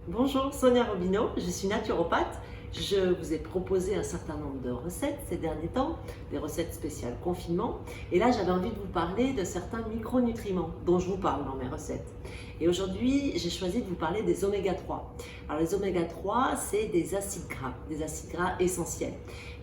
Bonjour, Sonia Robineau, je suis naturopathe. Je vous ai proposé un certain nombre de recettes ces derniers temps, des recettes spéciales confinement. Et là, j'avais envie de vous parler de certains micronutriments dont je vous parle dans mes recettes. Et aujourd'hui, j'ai choisi de vous parler des oméga 3. Alors les oméga 3, c'est des acides gras essentiels.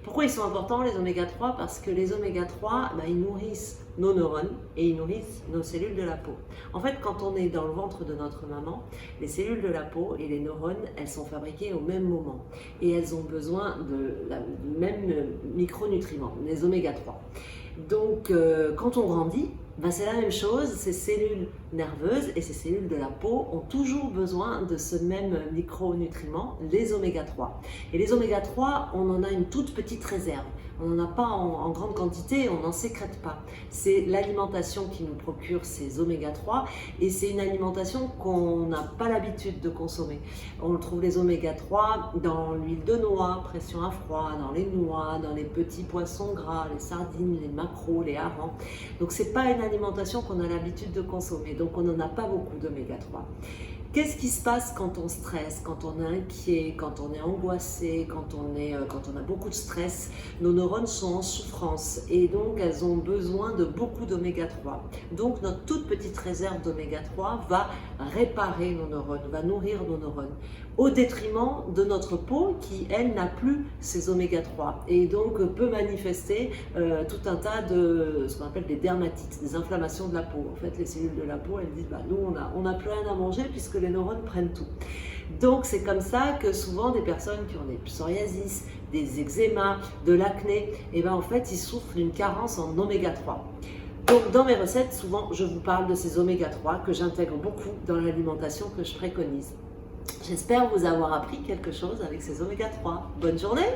Pourquoi ils sont importants les oméga 3? Parce que les oméga 3, ils nourrissent nos neurones et ils nourrissent nos cellules de la peau. En fait, quand on est dans le ventre de notre maman, les cellules de la peau et les neurones, elles sont fabriquées au même moment et elles ont besoin du même micronutriments, les oméga 3. Donc, quand on grandit, c'est la même chose, ces cellules nerveuses et ces cellules de la peau ont toujours besoin de ce même micronutriment, les oméga 3. Et les oméga 3, on en a une toute petite réserve. On n'en a pas en grande quantité, on n'en sécrète pas. C'est l'alimentation qui nous procure ces oméga 3 et c'est une alimentation qu'on n'a pas l'habitude de consommer. On trouve les oméga 3 dans l'huile de noix, pression à froid, dans les noix, dans les petits poissons gras, les sardines, les maquereaux, les harengs. Donc c'est pas une alimentation qu'on a l'habitude de consommer, donc on n'en a pas beaucoup d'oméga 3. Qu'est-ce qui se passe quand on stresse, quand on est inquiet, quand on est angoissé, quand on a beaucoup de stress? Nos neurones sont en souffrance et donc elles ont besoin de beaucoup d'oméga 3. Donc notre toute petite réserve d'oméga 3 va réparer nos neurones, va nourrir nos neurones, au détriment de notre peau qui, elle, n'a plus ces oméga 3 et donc peut manifester tout un tas de ce qu'on appelle des dermatites, des inflammations de la peau. En fait, les cellules de la peau, elles disent nous, on n'a plus rien à manger puisque les neurones prennent tout. Donc c'est comme ça que souvent des personnes qui ont des psoriasis, des eczémas, de l'acné, en fait ils souffrent d'une carence en oméga 3. Donc dans mes recettes, souvent je vous parle de ces oméga 3 que j'intègre beaucoup dans l'alimentation que je préconise. J'espère vous avoir appris quelque chose avec ces oméga 3. Bonne journée!